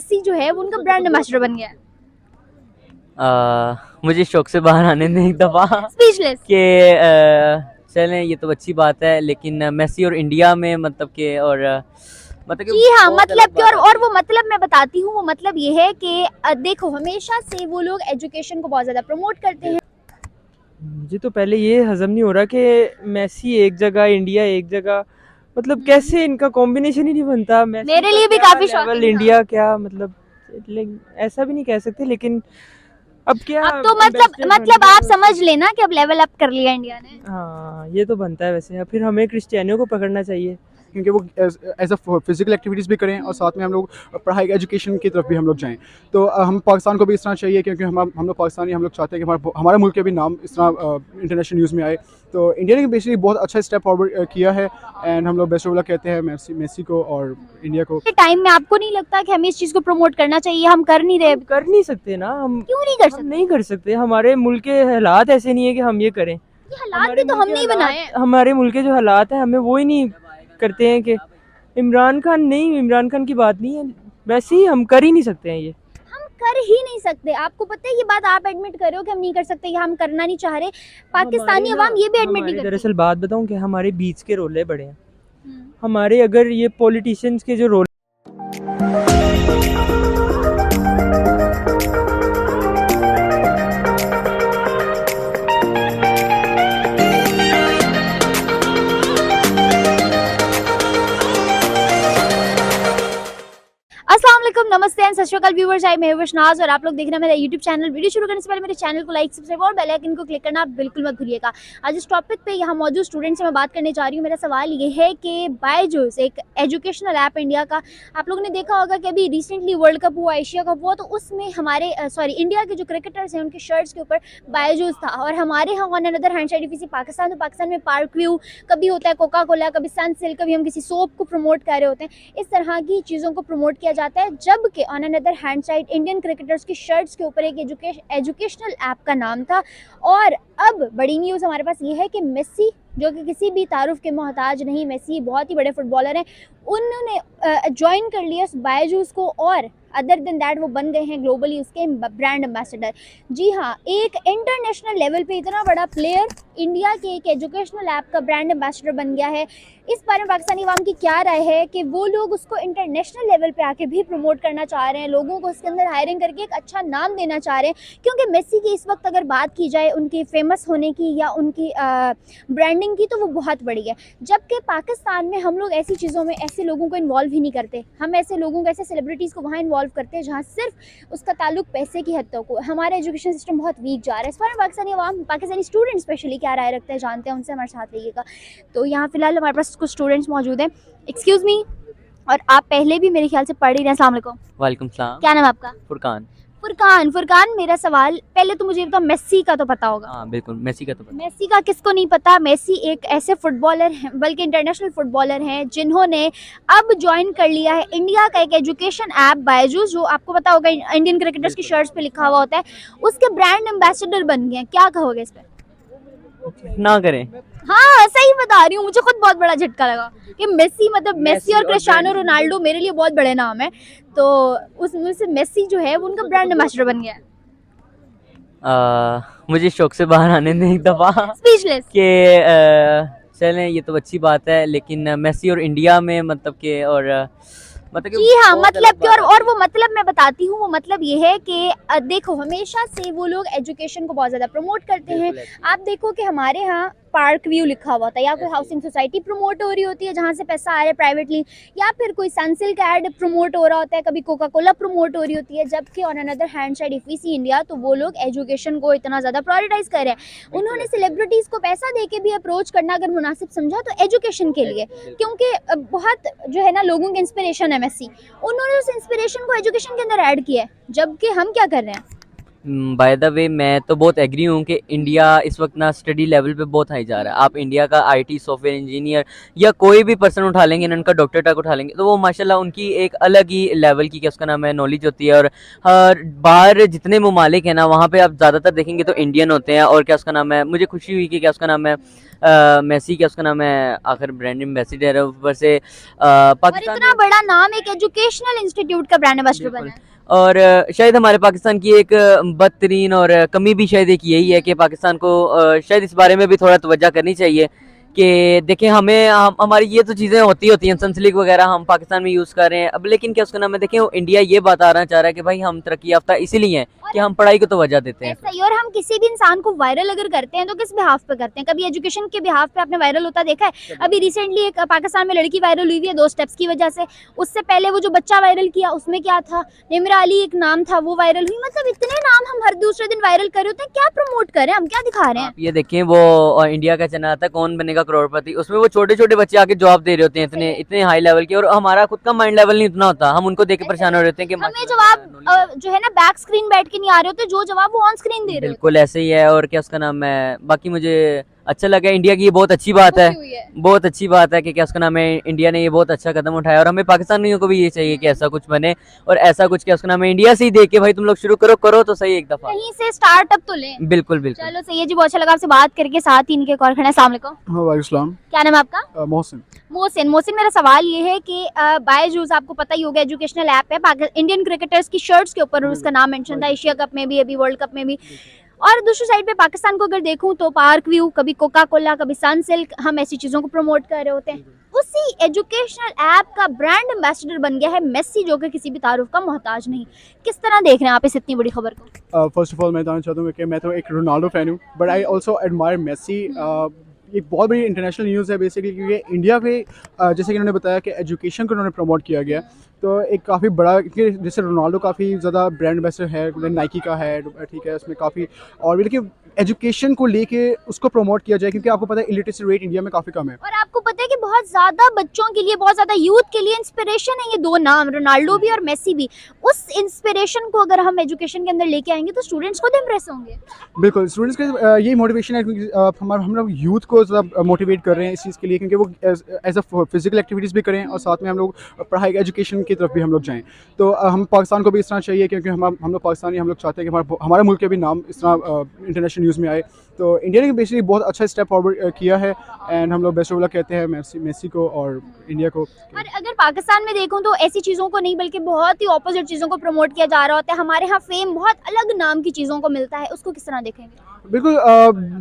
Messi जो है वो उनका ब्रांड एम्बेसडर बन गया है। मुझे शौक से बाहर आने दें एक दफ़ा स्पीचलेस। कि चलें ये तो अच्छी बात है, लेकिन मेसी और इंडिया में मतलब कि और मतलब कि जी हाँ, बहुत मतलब अलग कि बात और आती वो है। मतलब मैं बताती हूँ, वो मतलब ये है कि देखो हमेशा से वो लोग एजुकेशन को बहुत ज़्यादा प्रमोट करते हैं। मुझे तो पहले ये हजम नहीं हो रहा कि मेसी एक जगह, इंडिया एक जगह, मतलब कैसे इनका कॉम्बिनेशन ही नहीं बनता। मेसी मेरे का लिए भी क्या काफी लेवल, शॉकिंग था। इंडिया क्या, मतलब ऐसा भी नहीं कह सकते, लेकिन अब क्या अब तो मतलब एम्बेसडर बन मतलब आप गए समझ तो। लेना कि अब लेवल अप कर लिया इंडिया ने। हाँ, ये तो बनता है वैसे। फिर हमें क्रिस्टियानो को पकड़ना चाहिए। क्योंकि वो एज अ फिजिकल एक्टिविटीज़ भी करें और साथ में हम लोग पढ़ाई एजुकेशन की तरफ भी हम लोग जाएं। तो हम पाकिस्तान को भी इस तरह चाहिए, क्योंकि हम लोग पाकिस्तानी, हम लोग चाहते हैं कि हमारा मुल्क के भी नाम इस तरह इंटरनेशनल न्यूज़ में आए। तो इंडिया ने बेसिकली बहुत अच्छा स्टेप फॉरवर्ड किया है, एंड हम लोग बेस्ट ऑफ लक कहते हैं मेसी को और इंडिया को। के टाइम में आपको नहीं लगता कि हमें इस चीज को प्रमोट करना चाहिए? हम कर नहीं रहे हम अभी तक। कर नहीं सकते ना, क्यों नहीं कर हम सकते? नहीं कर सकते। हमारे मुल्क के हालात ऐसे नहीं है कि हम ये करें। ये हालात भी हमारे तो मुल्क के हमने ही बनाए हालात, हैं। हमारे मुल्क के जो हालात हैं, हमें वो ही नहीं करते हैं कि इमरान खान नहीं, इमरान खान की बात नहीं है, वैसे ही हम कर ही नहीं सकते हैं ये। हम कर ही नहीं सकते। आपको पता है ये बात आप एडमिट कर रहे हो कि हम नहीं कर सकते या हम करना नहीं चाह रहे। हमारे पाकिस्तानी ना, अवाम ये भी एडमिट नहीं हमारे करती। दरअसल बात बताऊं कि हमारे बीच के रोले बड़े हैं। हम्म। हमारे अगर ये पॉलिटिशियंस के जो रोल अस्सलाम वालेकुम, नमस्ते एंड सत श्री अकाल व्यूअर्स, आई मैं विशनाज और आप लोग देख रहे हैं मेरा यूट्यूब चैनल। वीडियो शुरू करने से पहले मेरे चैनल को लाइक, सब्सक्राइब और बेल आइकन को क्लिक करना बिल्कुल मत भूलिएगा। आज इस टॉपिक पे यहाँ मौजूद स्टूडेंट से मैं बात करने जा रही हूँ। मेरा सवाल ये है कि बायजूस एक एजुकेशनल ऐप इंडिया का, आप लोगों ने देखा होगा कि अभी रिसेंटली वर्ल्ड कप हुआ, एशिया कप हुआ, तो उसमें हमारे इंडिया के जो क्रिकेटर्स हैं उनके शर्ट्स के ऊपर बायजूस था। और हमारे यहाँ ऑन अनदर हैंड साइड इसी पाकिस्तान, तो पाकिस्तान में पार्क व्यू कभी होता है, कोका कोला, कभी सनसिल्क, कभी हम किसी सोप को प्रमोट कर रहे होते हैं। इस तरह की चीज़ों को प्रमोट किया जाता है, जबकि on another hand side Indian cricketers की शर्ट्स के ऊपर एक एजुकेशनल ऐप का नाम था। और अब बड़ी न्यूज़ हमारे पास ये है कि मेसी, जो कि किसी भी तारुफ के मोहताज नहीं, मेसी बहुत ही बड़े फुटबॉलर हैं, उन्होंने ज्वाइन कर लिया उस बायजूस को, और अदर देन दैट वो बन गए हैं ग्लोबली उसके ब्रांड एम्बेसडर। जी हाँ, एक इंटरनेशनल लेवल पे इतना बड़ा प्लेयर इंडिया के एक एजुकेशनल ऐप का ब्रांड एम्बेसडर बन गया है। इस बारे में पाकिस्तानी अवाम की क्या राय है कि वो लोग उसको इंटरनेशनल लेवल पे आके भी प्रमोट करना चाह रहे हैं, लोगों को उसके अंदर हायरिंग करके एक अच्छा नाम देना चाह रहे हैं? क्योंकि मेसी की इस वक्त अगर बात की जाए उनकी फेमस होने की या उनकी ब्रांडिंग की, तो वो बहुत बड़ी है। जबकि पाकिस्तान में हम लोग ऐसी चीज़ों में ऐसे लोगों को इन्वॉल्व ही नहीं करते। हम ऐसे लोगों को, ऐसे सेलिब्रिटीज़ को वहाँ इन्वॉल्व करते हैं जहाँ सिर्फ उसका ताल्लुक पैसे की हद तक हो। हमारा एजुकेशन सिस्टम बहुत वीक जा रहा है। इस बारे में पाकिस्तानी अवाम, पाकिस्तानी स्टूडेंट स्पेशली क्या राय रखते हैं जानते हैं, उनसे हमारे साथ रहिएगा। तो यहाँ फिलहाल हमारे पास कुछ स्टूडेंट्स मौजूद हैं। एक्सक्यूज़ मी, और आप पहले भी मेरे ख्याल से पढ़ ही रहे हैं। अस्सलाम वालेकुम। वालेकुम सलाम। क्या नाम है आपका? फुरकान। फुरकान, मेरा सवाल पहले तो मुझे बताओ, मेसी का तो पता होगा। हाँ बिल्कुल, मेसी का तो पता। मेसी का किसको नहीं पता? मेसी एक ऐसे फुटबॉलर हैं, बल्कि इंटरनेशनल फुटबॉलर हैं, जिन्होंने अब ज्वाइन कर लिया है इंडिया का एक एजुकेशन ऐप बायजूस, जो आपको पता होगा इंडियन क्रिकेटर्स की शर्ट्स पे लिखा हुआ होता है, उसके ब्रांड एम्बेसडर बन गए हैं। क्या कहोगे इस पे? ना करें। हाँ, सही बता रही हूँ, मुझे खुद बहुत बड़ा झटका लगा कि मेसी, मतलब मेसी और क्रिस्टियानो रोनाल्डो मेरे लिए बहुत बड़े नाम है, तो उसमें से मेसी जो है वो उनका ब्रांड एम्बेसडर बन गया है। मुझे शौक से बाहर आने दें एक दफ़ा स्पीचलेस। कि चलें ये तो अच्छी बात है, लेकिन मेसी और इंडिया में मतलब कि और मतलब कि जी हाँ, बहुत मतलब अलग कि बात और आती है। वो मतलब मैं बताती हूँ, वो मतलब ये है कि देखो हमेशा से वो लोग एजुकेशन को बहुत ज़्यादा प्रमोट करते हैं। आप देखो कि हमारे यहाँ पार्क व्यू लिखा हुआ था, या कोई हाउसिंग सोसाइटी प्रमोट हो रही होती है जहाँ से पैसा आ रहा है प्राइवेटली, या फिर कोई सनसिल्क ऐड प्रमोट हो रहा होता है, कभी कोका कोला प्रमोट हो रही होती है। जबकि on another hand side if we see India, तो वो लोग एजुकेशन को इतना ज़्यादा प्रायोरिटाइज कर रहे हैं। उन्होंने सेलिब्रिटीज़ को पैसा दे के भी अप्रोच करना अगर मुनासिब समझा तो एजुकेशन के लिए, क्योंकि बहुत जो है ना लोगों के इंस्पिरेशन है मेसी, उन्होंने उस इंस्पिरेशन को एजुकेशन के अंदर ऐड किया है। जबकि हम क्या कर रहे हैं? बाय द वे मैं तो बहुत एग्री हूँ कि इंडिया इस वक्त ना स्टडी लेवल पे बहुत हाई जा रहा है। आप इंडिया का आईटी सॉफ्टवेयर इंजीनियर या कोई भी पर्सन उठा लेंगे ना, उनका डॉक्टर तक उठा लेंगे, तो वो माशाल्लाह उनकी एक अलग ही लेवल की, क्या उसका नाम है, नॉलेज होती है। और हर बाहर जितने ममालिक हैं ना, वहाँ पे आप ज़्यादातर देखेंगे तो इंडियन होते हैं। और क्या उसका नाम है, मुझे खुशी हुई कि क्या उसका नाम है, मेसी क्या उसका नाम है, आखिर ब्रांड एम्बेसडर है, ऊपर से और पाकिस्तान इतना बड़ा नाम एक एजुकेशनल इंस्टीट्यूट का ब्रांड एम्बेसडर बना है। और शायद हमारे पाकिस्तान की एक बदतरीन और कमी भी शायद एक यही है कि पाकिस्तान को शायद इस बारे में भी थोड़ा तवज्जो करनी चाहिए कि देखें हमारी ये तो चीज़ें होती हैं, सनसिल्क वगैरह हम पाकिस्तान में यूज़ कर रहे हैं अब, लेकिन क्या उसका नाम है, देखें इंडिया ये बताना चाह रहा है कि भाई हम तरक्की याफ्ता इसीलिए हैं कि हम पढ़ाई को तवज्जो देते हैं। ऐसा ही, और हम किसी भी इंसान को वायरल अगर करते हैं तो किस बिहाफ पे करते हैं? कभी एजुकेशन के बिहाफ पे आपने वायरल होता देखा है? अभी रिसेंटली एक पाकिस्तान में लड़की वायरल हुई है 2 स्टेप्स की वजह से। उससे पहले वो जो बच्चा वायरल किया उसमें क्या था, निमरा अली एक नाम था, वो वायरल हुई। मतलब इतने नाम हम हर दूसरे दिन वायरल कर रहे होते हैं, क्या प्रमोट कर रहे हैं हम, क्या दिखा रहे हैं? आप ये देखें वो इंडिया का चैनल आता है कौन बनेगा करोड़पति, उसमें वो छोटे छोटे बच्चे आके जवाब दे रहे होते हैं इतने इतने हाई लेवल के, और हमारा खुद का माइंड लेवल नहीं इतना होता, हम उनको देख के परेशान हो रहे होते हैं कि हमें जवाब जो है ना बैक स्क्रीन बैठ के नहीं आ रहे होते, जो जवाब वो ऑन स्क्रीन दे रहे होते बिल्कुल ऐसे ही है। और क्या उसका नाम है, बाकी मुझे अच्छा लगा, इंडिया की ये बहुत अच्छी बात है, खुशी हुई है। बहुत अच्छी बात है कि क्या उसका नाम है, इंडिया ने ये बहुत अच्छा कदम उठाया, और हमें पाकिस्तानियों को भी ये चाहिए कि ऐसा कुछ बने, और ऐसा कुछ क्या उसका नाम है, इंडिया से ही देख के भाई तुम लोग शुरू करो तो सही एक दफा। कहीं से स्टार्टअप तो लें। बिल्कुल बिल्कुल। चलो सही है जी, बहुत अच्छा लगा आपसे बात करके। साथ ही इनके कॉल खड़े हैं। अस्सलाम वालेकुम। हाँ वालेकुम क्या नाम है आपका? सलाम। मोहसिन। मोहसिन, मेरा सवाल ये है कि बायजूस आपको पता ही होगा एजुकेशनल ऐप है, इंडियन क्रिकेटर्स की शर्ट्स के ऊपर उसका नाम मेंशन था, एशिया कप में भी, अभी वर्ल्ड कप में भी। और दूसरी साइड पे पाकिस्तान को अगर देखूं तो पार्क व्यू, कभी कोका कोला, कभी सनसिल्क, हम ऐसी चीज़ों को प्रमोट कर रहे होते हैं। उसी एजुकेशनल ऐप का ब्रांड एम्बेसडर बन गया है मेसी, जो कि किसी भी तारुफ का मोहताज नहीं। किस तरह देख रहे हैं आप इस इतनी बड़ी खबर को? फर्स्ट ऑफ ऑल मैं बताना चाहता हूँ कि मैं तो एक रोनाल्डो फ़ैन हूँ, but I also admire Messi. एक बहुत बड़ी इंटरनेशनल न्यूज़ है बेसिकली, क्योंकि इंडिया पे जैसे कि उन्होंने बताया कि एजुकेशन को उन्होंने प्रमोट किया गया, तो एक काफ़ी बड़ा, क्योंकि जैसे रोनाल्डो काफ़ी ज़्यादा ब्रांड एम्बेसडर है, नाइकी का है, ठीक है, उसमें काफ़ी, और भी लेकिन एजुकेशन को लेके उसको प्रमोट किया जाए, क्योंकि आपको पता है इलिटरेसी रेट इंडिया में काफ़ी कम है। और आपको पता है कि बहुत ज़्यादा बच्चों के लिए, बहुत ज़्यादा यूथ के लिए इंस्पिरेशन है ये 2 नाम, रोनाल्डो भी और मेसी भी। उस इंस्पिरेशन को अगर हम एजुकेशन के अंदर लेके आएंगे तो स्टूडेंट्स खुद इम्प्रेस होंगे। बिल्कुल, स्टूडेंट्स के यही मोटिवेशन है, क्योंकि हम लोग यूथ को ज़्यादा मोटिवेट कर रहे हैं इस चीज़ के लिए, क्योंकि वो एज अ फिजिकल एक्टिविटीज़ भी करें और साथ में हम लोग पढ़ाई एजुकेशन की तरफ भी हम लोग जाएँ। तो हम पाकिस्तान को भी इस तरह चाहिए, क्योंकि हम लोग पाकिस्तानी, हम लोग चाहते हैं कि हमारा मुल्क के भी नाम इस तरह इंटरनेशनल न्यूज़ में आए। तो इंडिया ने बेसिकली बहुत अच्छा स्टेप फॉरवर्ड किया है, एंड हम लोग बेस्ट ऑफ लक कहते हैं मेसी को और इंडिया को। और अगर पाकिस्तान में देखूं तो ऐसी चीज़ों को नहीं, बल्कि बहुत ही ऑपोजिट चीज़ों को प्रमोट किया जा रहा होता है। हमारे यहाँ फेम बहुत अलग नाम की चीज़ों को मिलता है, उसको किस तरह देखेंगे? बिल्कुल,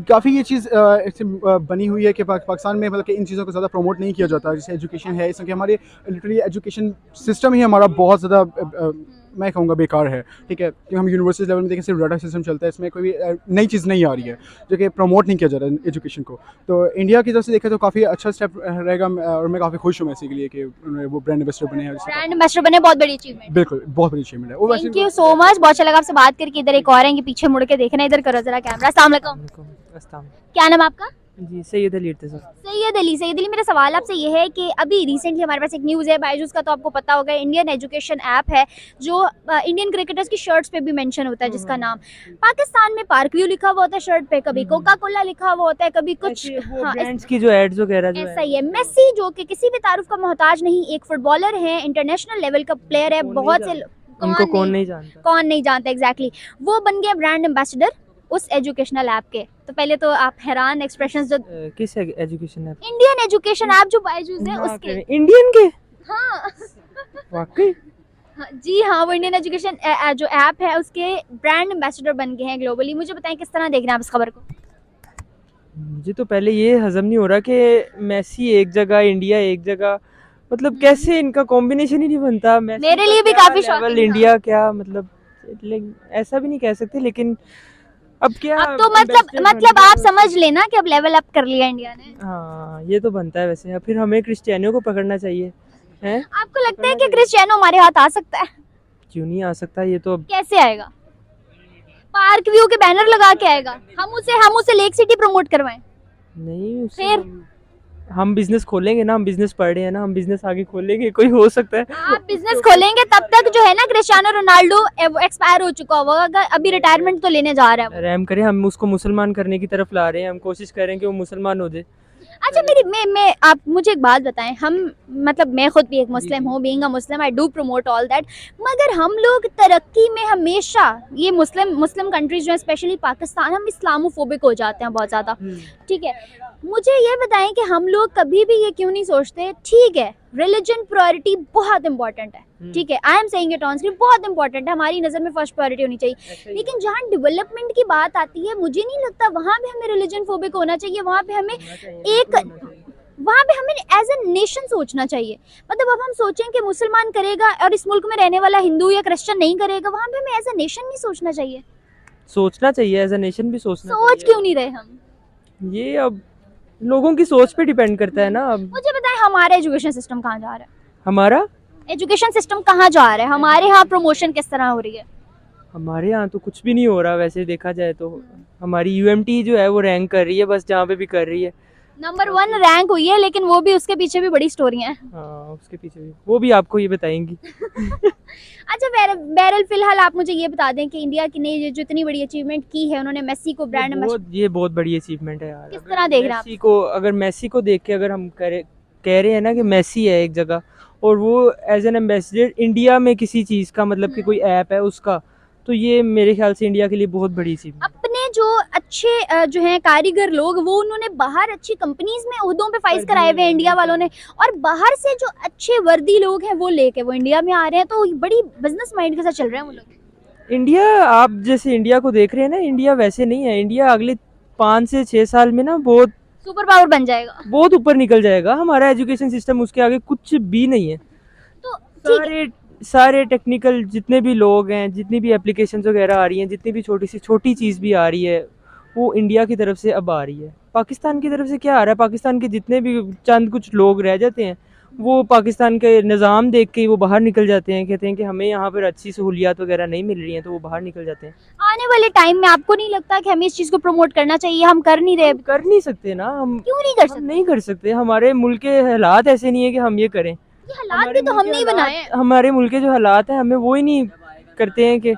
काफ़ी ये चीज़ बनी हुई है कि पाकिस्तान में मतलब कि इन चीज़ों को ज़्यादा प्रमोट नहीं किया जाता, जैसे एजुकेशन है, इसलिए हमारे लिटरली एजुकेशन सिस्टम ही हमारा बहुत ज़्यादा मैं कहूँगा बेकार है, ठीक है, क्योंकि हम यूनिवर्सिटी लेवल में देखें सिर्फ डाटा सिस्टम चलता है, इसमें कोई भी नई चीज़ नहीं आ रही है जो कि प्रमोट नहीं किया जा रहा है एजुकेशन को। तो इंडिया की तरफ से देखें तो काफ़ी अच्छा स्टेप रहेगा, और मैं काफ़ी खुश हूँ ऐसे के लिए कि उन्होंने वो ब्रांड एम्बेसडर बने हैं। ब्रांड एम्बेसडर बने, बहुत बड़ी अचीवमेंट। बिल्कुल, बहुत बड़ी अचीवमेंट है वो। थैंक यू सो मच, बहुत अच्छा लगा आपसे बात करके। इधर एक और हैं, पीछे मुड़ के देखना, इधर करो जरा कैमरा। अस्सलाम वालेकुम। क्या नाम है आपका? जी सैयद अली इर्तिज़ा। सैयद अली, मेरा सवाल आपसे ये है कि अभी रिसेंटली हमारे पास एक न्यूज़ है, बायजूस का तो आपको पता होगा, इंडियन एजुकेशन ऐप है जो इंडियन क्रिकेटर्स की शर्ट्स पे भी मेंशन होता है, जिसका नाम पाकिस्तान में पार्क व्यू लिखा हुआ होता है शर्ट पे, कभी कोका कोला लिखा हुआ होता है, कभी कुछ हाँ, ब्रांड्स की जो एड्स वगैरह जो ऐसा ही है। मेसी जो कि किसी भी तारुफ का मोहताज नहीं, एक फुटबॉलर है, इंटरनेशनल लेवल का प्लेयर है, बहुत से उनको कौन नहीं जानता। कौन नहीं जानता, एग्जैक्टली। वो बन गया ब्रांड एम्बेसडर उस एजुकेशनल ऐप के। तो पहले तो आप हैरान, एक्सप्रेशंस जो किस education app? Indian education app जो बायजूस है उसके। इंडियन के? हाँ वाकई? हाँ, जी हाँ, वो इंडियन एजुकेशन जो ऐप है उसके ब्रांड एम्बेसडर बन गए हैं ग्लोबली। मुझे बताएं किस तरह देख रहे हैं आप इस खबर को? मुझे तो पहले ये हजम नहीं हो रहा कि मेसी एक जगह, इंडिया एक जगह, मतलब कैसे इनका कॉम्बिनेशन ही नहीं बनता। मेरे लिए भी काफी शॉकिंग था। इंडिया क्या मतलब, ऐसा भी नहीं कह सकते, लेकिन अब क्या, अब तो मतलब आप समझ लेना कि अब लेवल अप कर लिया इंडिया ने। हाँ ये तो बनता है वैसे। फिर हमें क्रिस्टियानो को पकड़ना चाहिए है। आपको लगता है कि क्रिस्टियानो हमारे हाथ आ सकता है? क्यों नहीं आ सकता, ये तो कैसे आएगा? पार्क व्यू के बैनर लगा के आएगा, हम उसे लेक सिटी प्रमोट करवाएं। नहीं फिर हम बिजनेस खोलेंगे ना, हम बिजनेस पढ़ रहे हैं ना, हम बिजनेस आगे खोलेंगे, कोई हो सकता है। आप बिजनेस खोलेंगे तब तक जो है ना, क्रिस्टियानो रोनाल्डो एक्सपायर हो चुका होगा, अभी रिटायरमेंट तो लेने जा रहा है। रहम करें, हम उसको मुसलमान करने की तरफ ला रहे हैं, हम कोशिश कर रहे हैं कि वो मुसलमान हो जाए। अच्छा मैं आप मुझे एक बात बताएं, हम मतलब मैं खुद भी एक मुस्लिम हूँ, being a Muslim I do promote all that, मगर हम लोग तरक्की में हमेशा ये मुस्लिम कंट्रीज जो है स्पेशली पाकिस्तान, हम इस्लामोफोबिक हो जाते हैं बहुत ज़्यादा। ठीक है, मुझे ये बताएं कि हम लोग कभी भी ये क्यों नहीं सोचते, ठीक है रिलीजन प्रायोरिटी बहुत इंपॉर्टेंट है, ठीक है I am saying it on screen, बहुत इंपॉर्टेंट है, हमारी नज़र में फर्स्ट प्रायोरिटी होनी चाहिए, लेकिन जहाँ डेवलपमेंट की बात आती है मुझे नहीं लगता वहाँ पे हमें रिलीजन फोबिक होना चाहिए, वहाँ पे हमें एज ए नेशन सोचना चाहिए। मतलब अब हम सोचें कि मुसलमान करेगा और इस मुल्क में रहने वाला हिंदू या क्रिश्चियन नहीं करेगा, वहाँ पे हमें एज ए नेशन नहीं सोचना चाहिए। सोचना चाहिए, एज अ नेशन भी सोचना सोच चाहिए। क्यों नहीं रहे हम? ये अब लोगों की सोच पे डिपेंड करता है ना। अब मुझे बताएं हमारा एजुकेशन सिस्टम कहाँ जा रहा है? हमारा एजुकेशन सिस्टम कहाँ जा रहा है? हमारे यहाँ प्रमोशन किस तरह हो रही है? हमारे यहाँ तो कुछ भी नहीं हो रहा वैसे देखा जाए तो। हमारी यूएमटी जो है वो रैंक कर रही है, बस जहाँ पे भी कर रही है। नंबर 1 रैंक हुई है, लेकिन वो भी उसके पीछे भी बड़ी स्टोरियां हैं। हाँ, उसके पीछे भी वो भी आपको ये बताएंगी। अच्छा बहरहाल फिलहाल आप मुझे ये बता दें कि इंडिया की ने ये जो इतनी बड़ी अचीवमेंट की है, उन्होंने मेसी को ब्रांड ये बहुत बड़ी अचीवमेंट है यार। किस तरह देख रहे हैं आप? मेसी को देख के अगर हम कह रहे हैं ना कि मेसी है एक जगह, और वो एज एन एम्बेसडर इंडिया में किसी चीज़ का, मतलब कि कोई ऐप है उसका, तो ये मेरे ख्याल से इंडिया के लिए बहुत बड़ी अचीवमेंट। अपने जो अच्छे जो हैं कारीगर लोग, वो उन्होंने बाहर अच्छी कंपनीज में ओहदों पे फाइज कराए हुए हैं इंडिया वालों ने, और बाहर से जो अच्छे वर्दी लोग हैं वो लेके वो इंडिया में आ रहे हैं, तो बड़ी बिजनेस माइंड के साथ चल रहे हैं वो लोग। इंडिया, आप जैसे इंडिया को देख रहे हैं ना, इंडिया वैसे नहीं है। इंडिया अगले 5 से 6 साल में ना बहुत सुपर पावर बन जाएगा, बहुत ऊपर निकल जाएगा। हमारा एजुकेशन सिस्टम उसके आगे कुछ भी नहीं है। तो ठीक है। सारे टेक्निकल जितने भी लोग हैं, जितनी भी एप्लीकेशंस वगैरह आ रही हैं, जितनी भी छोटी सी छोटी चीज़ भी आ रही है, वो इंडिया की तरफ से अब आ रही है। पाकिस्तान की तरफ से क्या आ रहा है? पाकिस्तान के जितने भी चंद कुछ लोग रह जाते हैं, वो पाकिस्तान के निज़ाम देख के वो बाहर निकल जाते हैं, कहते हैं कि हमें यहाँ पर अच्छी सहूलियात वगैरह नहीं मिल रही हैं, तो वो बाहर निकल जाते हैं। आने वाले टाइम में आपको नहीं लगता कि हमें इस चीज़ को प्रमोट करना चाहिए? हम कर नहीं रहे। कर नहीं सकते ना हम। क्यों नहीं कर हम सकते? नहीं कर सकते। हमारे मुल्क के हालात ऐसे नहीं है कि हम ये करें। ये हालात भी तो हमने ही बनाए हैं। हमारे मुल्क के जो हालात हैं, हमें वो ही नहीं करते हैं कि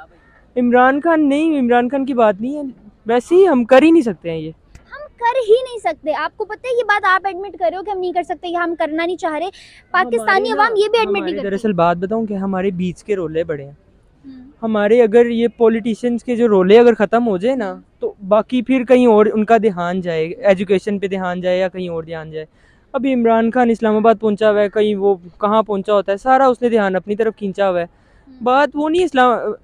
इमरान खान की बात नहीं है, वैसे ही हम कर ही नहीं सकते हैं ये। हम कर ही नहीं सकते। आपको पता है ये बात आप एडमिट कर रहे हो कि हम नहीं कर सकते या हम करना नहीं चाह रहे, पाकिस्तानी अवाम ये भी एडमिट नहीं करती। दरअसल बात बताऊं कि हमारे बीच के रोले बड़े हैं। हम्म। हमारे अगर ये पॉलिटिशियंस के जो रोले अगर ख़त्म हो जाए ना, तो बाकी फिर कहीं और उनका ध्यान जाए, एजुकेशन पे ध्यान जाए या कहीं और ध्यान जाए। अभी इमरान खान इस्लामाबाद पहुंचा हुआ है, कहीं वो कहाँ पहुंचा होता है, सारा उसने ध्यान अपनी तरफ खींचा हुआ है। बात वो नहीं,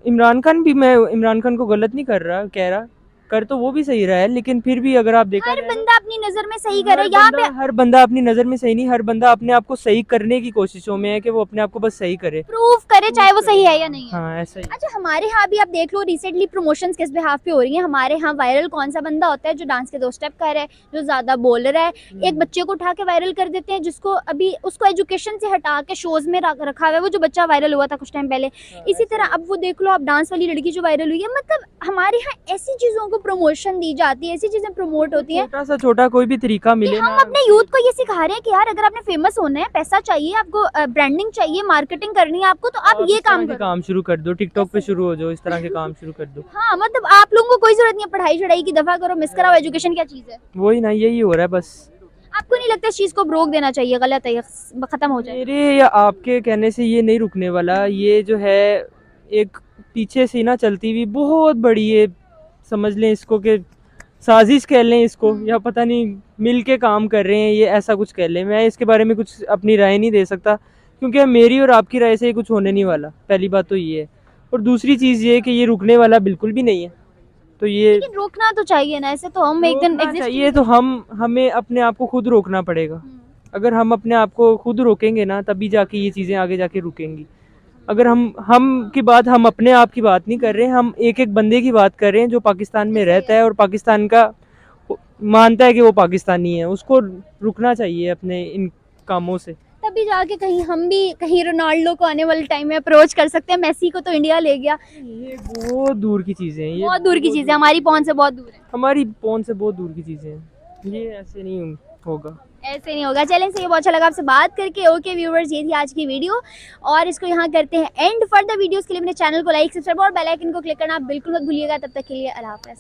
इमरान खान भी, मैं इमरान खान को गलत नहीं कह रहा, कर तो वो भी सही रहा है, लेकिन फिर भी अगर आप देखा हर जाए ना, बंदा अपनी नजर में सही कर रहा है यहाँ पे। हर बंदा अपनी नज़र में सही नहीं, हर बंदा अपने आप को सही करने की कोशिशों में है कि वो अपने आप को बस सही करे, प्रूव करे चाहे वो सही है या नहीं है। हाँ ऐसा ही। अच्छा हमारे यहाँ भी आप देख लो रिसेंटली प्रमोशंस किस बिहाफ पे हो रही हैं। हमारे यहाँ वायरल कौन सा बंदा होता है जो डांस के 2 स्टेप कर रहा है, जो ज्यादा बोल रहा है, एक बच्चे को उठा के वायरल कर देते हैं, जिसको अभी उसको एजुकेशन से हटा के शोज में रखा हुआ है, वो जो बच्चा वायरल हुआ था कुछ टाइम पहले। इसी तरह अब वो देख लो, आप डांस वाली लड़की जो वायरल हुई है, मतलब हमारे यहाँ ऐसी चीजों को प्रमोशन दी जाती है, ऐसी चीजें प्रमोट होती हैं छोटा सा छोटा कोई भी तरीका कि मिले हम ना। अपने यूथ को ये सिखा रहे हैं कि यार अगर आपने फेमस होना है, पैसा चाहिए आपको, ब्रांडिंग चाहिए, मार्केटिंग करनी है आपको, तो आप ये काम करो। काम शुरू कर दो, टिकटॉक पे शुरू हो जाओ, इस तरह के काम शुरू कर दो। हाँ मतलब आप लोगों को कोई जरूरत नहीं है पढ़ाई चढ़ाई की, दफा करो, मिस कराओ, एजुकेशन क्या चीज है? वही ना, यही हो रहा है बस। आपको नहीं लगता इस चीज को रोक देना चाहिए? गलत है ये, खत्म हो जाए। मेरे या आपके कहने से ये नहीं रुकने वाला। ये जो है एक पीछे से ना चलती हुई बहुत बड़ी, ये समझ लें इसको कि साजिश कह लें इसको, या पता नहीं मिल के काम कर रहे हैं, ये ऐसा कुछ कह लें। मैं इसके बारे में कुछ अपनी राय नहीं दे सकता, क्योंकि मेरी और आपकी राय से कुछ होने नहीं वाला। पहली बात तो ये है, और दूसरी चीज़ ये कि ये रुकने वाला बिल्कुल भी नहीं है। तो ये लेकिन रोकना तो चाहिए ना, ऐसे तो हम एक दिन रोकना चाहिए, तो हमें अपने आप को खुद रोकना पड़ेगा। अगर हम अपने आप को खुद रोकेंगे ना, तभी जाके ये चीज़ें आगे जाके रुकेंगी। अगर हम की बात, हम अपने आप की बात नहीं कर रहे हैं, हम एक एक बंदे की बात कर रहे हैं जो पाकिस्तान में रहता है और पाकिस्तान का मानता है कि वो पाकिस्तानी है। उसको रुकना चाहिए अपने इन कामों से, तभी जाके कहीं हम भी कहीं रोनाल्डो को आने वाले टाइम में अप्रोच कर सकते हैं। मेसी को तो इंडिया ले गया, ये बहुत दूर की चीज़ें हैं। ये बहुत दूर की चीज़ है, हमारी पहुंच से बहुत दूर है। हमारी पहुंच से बहुत दूर की चीज़ें हैं। ये ऐसे नहीं होगा, ऐसे नहीं होगा। चलें, से ये बहुत अच्छा लगा आपसे बात करके। ओके व्यूवर्स, ये थी आज की वीडियो और इसको यहाँ करते हैं एंड। फर्दर वीडियोस के लिए मेरे चैनल को लाइक, सब्सक्राइब और बेल आइकन को क्लिक करना बिल्कुल मत भूलिएगा। तब तक के लिए अल्लाह हाफ़िज़।